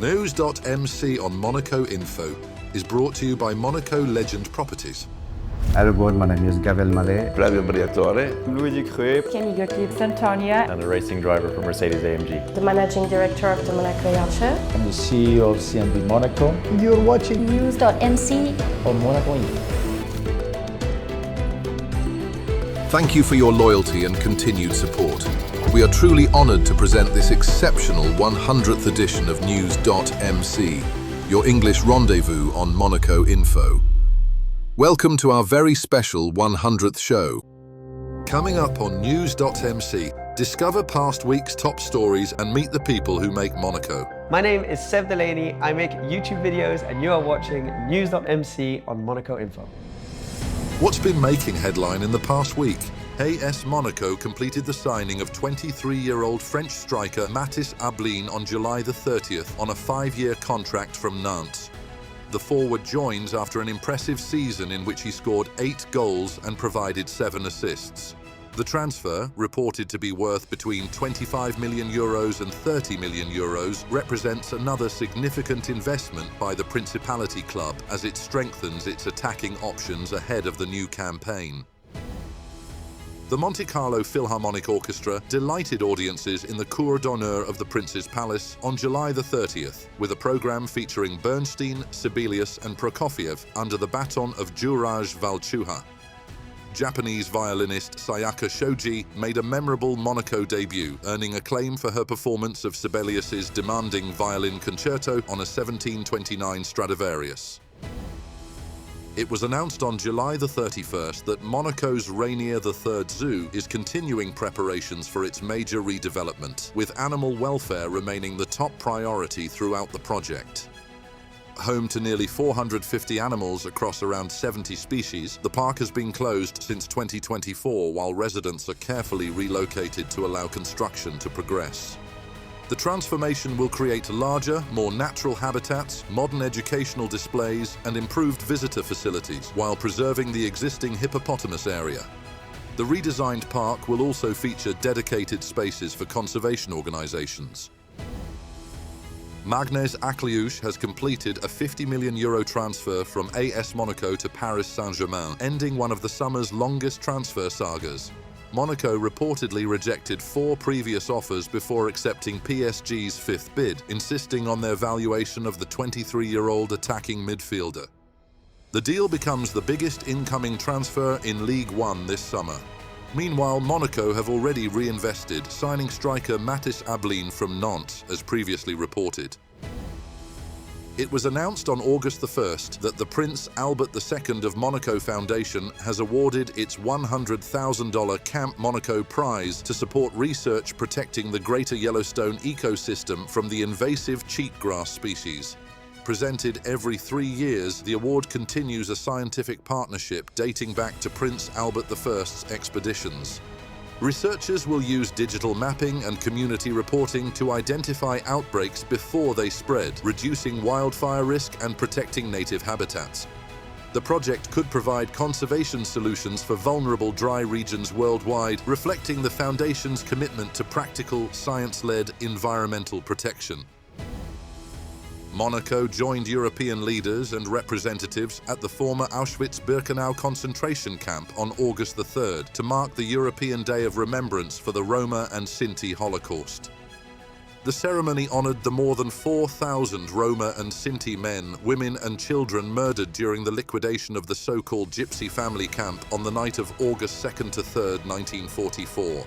NEWS.MC on Monaco Info is brought to you by Monaco Legend Properties. Hello, my name is Gavel Mallet. Flavio Briatore. Louis Ducreux. Kenny Gottlieb Santonia. And a racing driver for Mercedes-AMG. The managing director of the Monaco Yacht Show. I'm the CEO of CMB Monaco. You're watching NEWS.MC on Monaco Info. Thank you for your loyalty and continued support. We are truly honored to present this exceptional 100th edition of NEWS.MC, your English rendezvous on Monaco Info. Welcome to our very special 100th show. Coming up on NEWS.MC, discover past week's top stories and meet the people who make Monaco. My name is Seb Delanney. I make YouTube videos and you are watching NEWS.MC on Monaco Info. What's been making headline in the past week? AS Monaco completed the signing of 23-year-old French striker Matthis Abline on July the 30th on a 5-year contract from Nantes. The forward joins after an impressive season in which he scored 8 goals and provided 7 assists. The transfer, reported to be worth between €25 million and €30 million, represents another significant investment by the Principality club as it strengthens its attacking options ahead of the new campaign. The Monte-Carlo Philharmonic Orchestra delighted audiences in the Cour d'honneur of the Prince's Palace on July the 30th, with a program featuring Bernstein, Sibelius and Prokofiev under the baton of Juraj Valčuha. Japanese violinist Sayaka Shoji made a memorable Monaco debut, earning acclaim for her performance of Sibelius's demanding violin concerto on a 1729 Stradivarius. It was announced on July the 31st that Monaco's Rainier III Zoo is continuing preparations for its major redevelopment, with animal welfare remaining the top priority throughout the project. Home to nearly 450 animals across around 70 species, the park has been closed since 2024 while residents are carefully relocated to allow construction to progress. The transformation will create larger, more natural habitats, modern educational displays, and improved visitor facilities while preserving the existing hippopotamus area. The redesigned park will also feature dedicated spaces for conservation organizations. Matthis Abline has completed a €50 million transfer from AS Monaco to Paris Saint-Germain, ending one of the summer's longest transfer sagas. Monaco reportedly rejected 4 previous offers before accepting PSG's 5th bid, insisting on their valuation of the 23-year-old attacking midfielder. The deal becomes the biggest incoming transfer in Ligue 1 this summer. Meanwhile, Monaco have already reinvested, signing striker Matthis Abline from Nantes, as previously reported. It was announced on August the 1st that the Prince Albert II of Monaco Foundation has awarded its $100,000 Camp Monaco prize to support research protecting the Greater Yellowstone ecosystem from the invasive cheatgrass species. Presented every 3 years, the award continues a scientific partnership dating back to Prince Albert I's expeditions. Researchers will use digital mapping and community reporting to identify outbreaks before they spread, reducing wildfire risk and protecting native habitats. The project could provide conservation solutions for vulnerable dry regions worldwide, reflecting the Foundation's commitment to practical, science-led environmental protection. Monaco joined European leaders and representatives at the former Auschwitz-Birkenau concentration camp on August the 3rd to mark the European Day of Remembrance for the Roma and Sinti Holocaust. The ceremony honored the more than 4,000 Roma and Sinti men, women and children murdered during the liquidation of the so-called Gypsy family camp on the night of August 2nd to 3rd, 1944.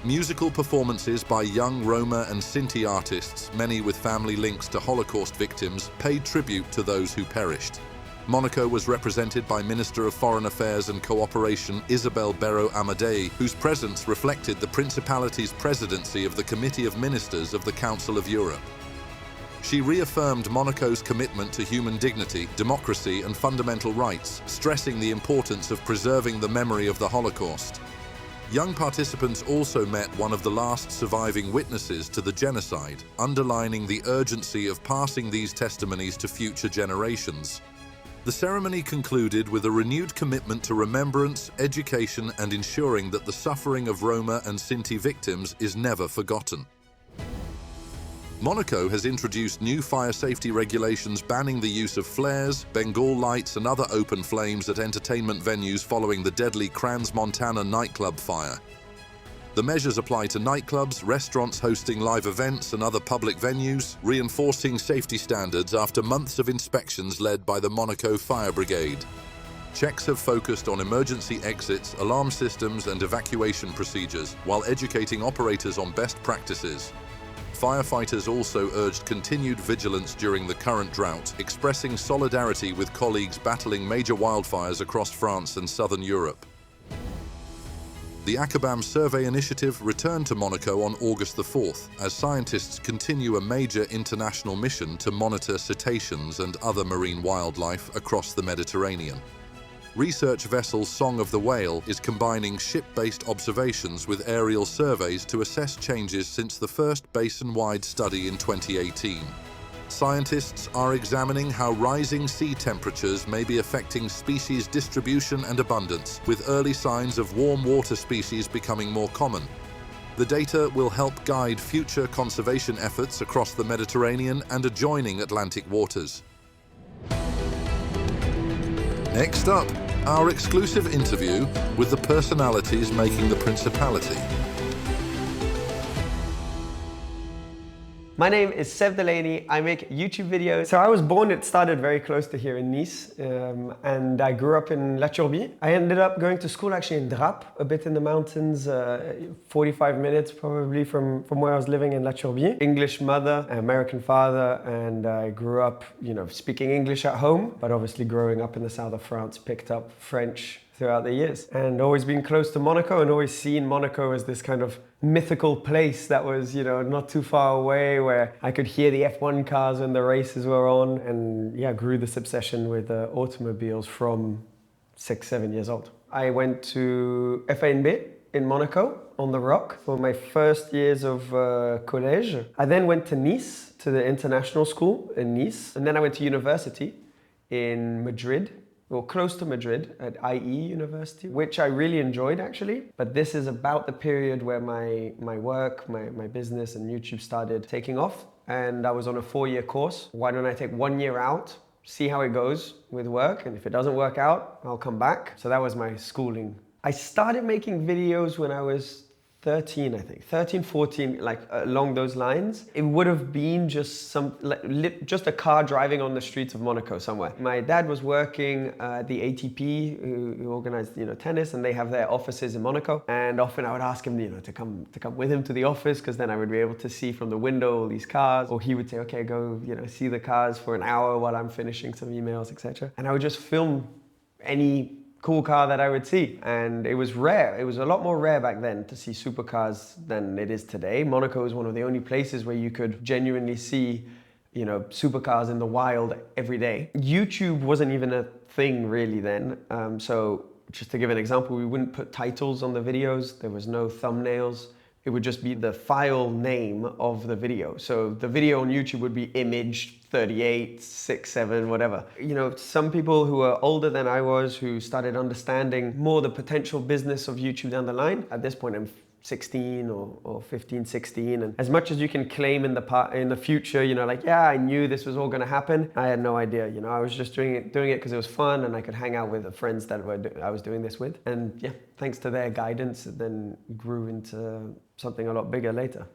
Musical performances by young Roma and Sinti artists, many with family links to Holocaust victims, paid tribute to those who perished. Monaco was represented by Minister of Foreign Affairs and Cooperation Isabel Berro Amadei, whose presence reflected the Principality's presidency of the Committee of Ministers of the Council of Europe. She reaffirmed Monaco's commitment to human dignity, democracy and fundamental rights, stressing the importance of preserving the memory of the Holocaust. Young participants also met one of the last surviving witnesses to the genocide, underlining the urgency of passing these testimonies to future generations. The ceremony concluded with a renewed commitment to remembrance, education, and ensuring that the suffering of Roma and Sinti victims is never forgotten. Monaco has introduced new fire safety regulations banning the use of flares, Bengal lights and other open flames at entertainment venues following the deadly Crans-Montana nightclub fire. The measures apply to nightclubs, restaurants hosting live events and other public venues, reinforcing safety standards after months of inspections led by the Monaco Fire Brigade. Checks have focused on emergency exits, alarm systems and evacuation procedures, while educating operators on best practices. Firefighters also urged continued vigilance during the current drought, expressing solidarity with colleagues battling major wildfires across France and southern Europe. The ACABAM survey initiative returned to Monaco on August the 4th, as scientists continue a major international mission to monitor cetaceans and other marine wildlife across the Mediterranean. Research vessel Song of the Whale is combining ship-based observations with aerial surveys to assess changes since the first basin-wide study in 2018. Scientists are examining how rising sea temperatures may be affecting species distribution and abundance, with early signs of warm water species becoming more common. The data will help guide future conservation efforts across the Mediterranean and adjoining Atlantic waters. Next up, our exclusive interview with the personalities making the Principality. My name is Seb Delanney. I make YouTube videos. So I was born, it started very close to here in Nice, and I grew up in La Turbie. I ended up going to school actually in Drap, a bit in the mountains, 45 minutes probably from where I was living in La Turbie. English mother, American father, and I grew up, speaking English at home, but obviously growing up in the south of France, picked up French throughout the years, and always been close to Monaco and always seen Monaco as this kind of mythical place that was, not too far away, where I could hear the F1 cars when the races were on, and grew this obsession with automobiles from 6-7 years old. I went to FANB in Monaco on the Rock for my first years of collège. I then went to Nice, to the international school in Nice, and then I went to university in Madrid, or close to Madrid, at IE University, which I really enjoyed actually. But this is about the period where my work, my business and YouTube started taking off. And I was on a 4-year course. Why don't I take 1 year out, see how it goes with work, and if it doesn't work out, I'll come back. So that was my schooling. I started making videos when I was 13, I think, 13, 14, like along those lines. It would have been just just a car driving on the streets of Monaco somewhere. My dad was working at the ATP, who organized, tennis, and they have their offices in Monaco. And often I would ask him, to come with him to the office, because then I would be able to see from the window all these cars. Or he would say, okay, go, see the cars for an hour while I'm finishing some emails, etc. And I would just film any cool car that I would see. And it was rare. It was a lot more rare back then to see supercars than it is today. Monaco is one of the only places where you could genuinely see, supercars in the wild every day. YouTube wasn't even a thing really then. So just to give an example, we wouldn't put titles on the videos. There was no thumbnails. It would just be the file name of the video. So the video on YouTube would be image 38, 6, 7, whatever. Some people who are older than I was, who started understanding more the potential business of YouTube down the line. At this point, I'm 16 or 15, 16. And as much as you can claim in the future, I knew this was all gonna happen, I had no idea. I was just doing it because it was fun and I could hang out with the friends that I was doing this with. And thanks to their guidance, it then grew into something a lot bigger later.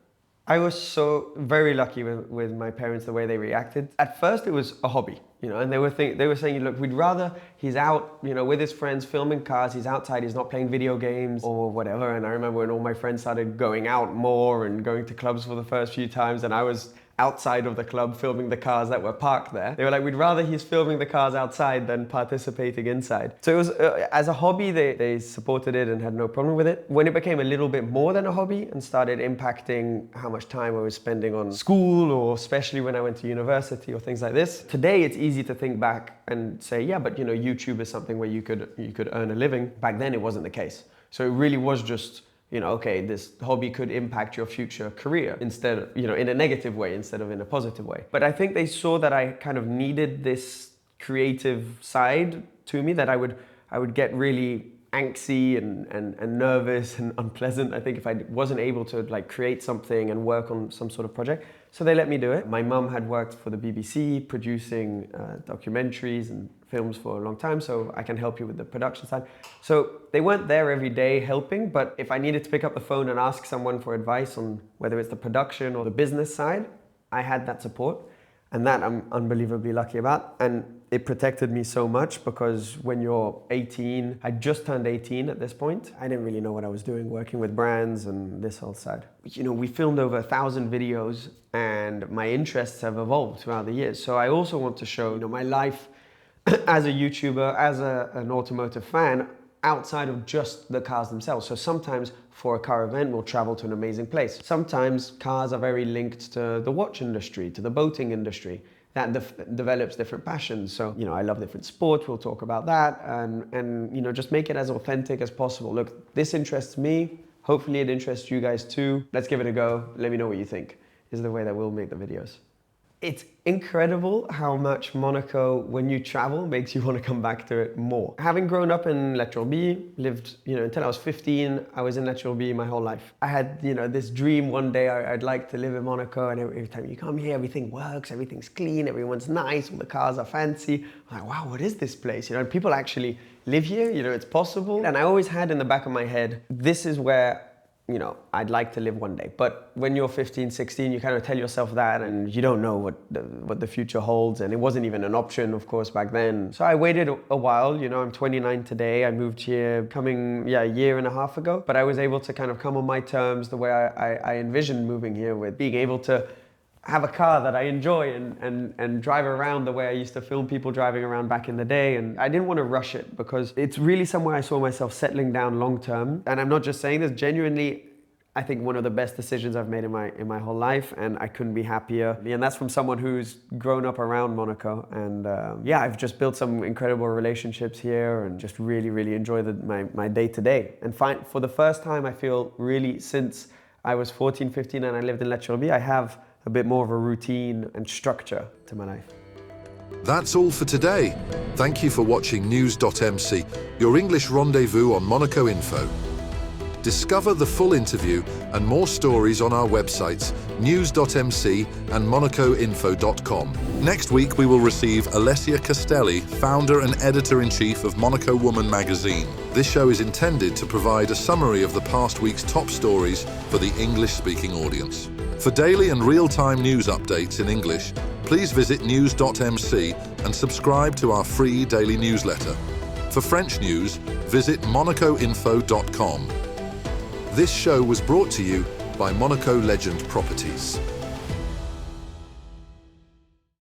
I was so very lucky with my parents, the way they reacted. At first it was a hobby, and they were saying, look, we'd rather he's out, with his friends filming cars, he's outside, he's not playing video games or whatever. And I remember when all my friends started going out more and going to clubs for the first few times, and I was outside of the club filming the cars that were parked there. They were like, we'd rather he's filming the cars outside than participating inside. So it was, as a hobby, they supported it and had no problem with it. When it became a little bit more than a hobby and started impacting how much time I was spending on school, or especially when I went to university or things like this, today it's easy to think back and say, but YouTube is something where you could earn a living. Back then it wasn't the case. So it really was just, okay, this hobby could impact your future career instead of, in a negative way instead of in a positive way. But I think they saw that I kind of needed this creative side to me, that I would get really angsty and nervous and unpleasant, I think, if I wasn't able to create something and work on some sort of project. So they let me do it. My mum had worked for the BBC, producing documentaries and films for a long time, so I can help you with the production side. So they weren't there every day helping, but if I needed to pick up the phone and ask someone for advice on whether it's the production or the business side, I had that support. And that I'm unbelievably lucky about. And it protected me so much because when you're 18, I just turned 18 at this point. I didn't really know what I was doing, working with brands and this whole side. You know, we filmed over 1,000 videos and my interests have evolved throughout the years. So I also want to show, you know, my life as a YouTuber, as an automotive fan, outside of just the cars themselves. So sometimes for a car event, we'll travel to an amazing place. Sometimes cars are very linked to the watch industry, to the boating industry. That develops different passions. So, you know, I love different sports, we'll talk about that, and you know, just make it as authentic as possible. Look, this interests me, hopefully it interests you guys too. Let's give it a go, let me know what you think, is the way that we'll make the videos. It's incredible how much Monaco, when you travel, makes you want to come back to it more. Having grown up in La Turbie, lived, you know, until I was 15, I was in La Turbie my whole life. I had, you know, this dream one day I'd like to live in Monaco, and every time you come here, everything works, everything's clean, everyone's nice, all the cars are fancy. I'm like, wow, what is this place? You know, people actually live here, you know, it's possible. And I always had in the back of my head, this is where, you know, I'd like to live one day. But when you're 15, 16, you kind of tell yourself that and you don't know what the future holds. And it wasn't even an option, of course, back then. So I waited a while, you know, I'm 29 today. I moved here a year and a half ago. But I was able to kind of come on my terms the way I envisioned moving here, with being able to have a car that I enjoy and drive around the way I used to film people driving around back in the day. And I didn't want to rush it because it's really somewhere I saw myself settling down long term. And I'm not just saying this, genuinely, I think one of the best decisions I've made in my whole life, and I couldn't be happier. And that's from someone who's grown up around Monaco. And yeah, I've just built some incredible relationships here and just really, really enjoy my day to day. And for the first time, I feel really, since I was 14, 15 and I lived in La Turbie, I have a bit more of a routine and structure to my life. That's all for today. Thank you for watching News.MC, your English rendezvous on Monaco Info. Discover the full interview and more stories on our websites, News.MC and MonacoInfo.com. Next week, we will receive Alessia Castelli, founder and editor-in-chief of Monaco Woman magazine. This show is intended to provide a summary of the past week's top stories for the English-speaking audience. For daily and real-time news updates in English, please visit News.MC and subscribe to our free daily newsletter. For French news, visit MonacoInfo.com. This show was brought to you by Monaco Legend Properties.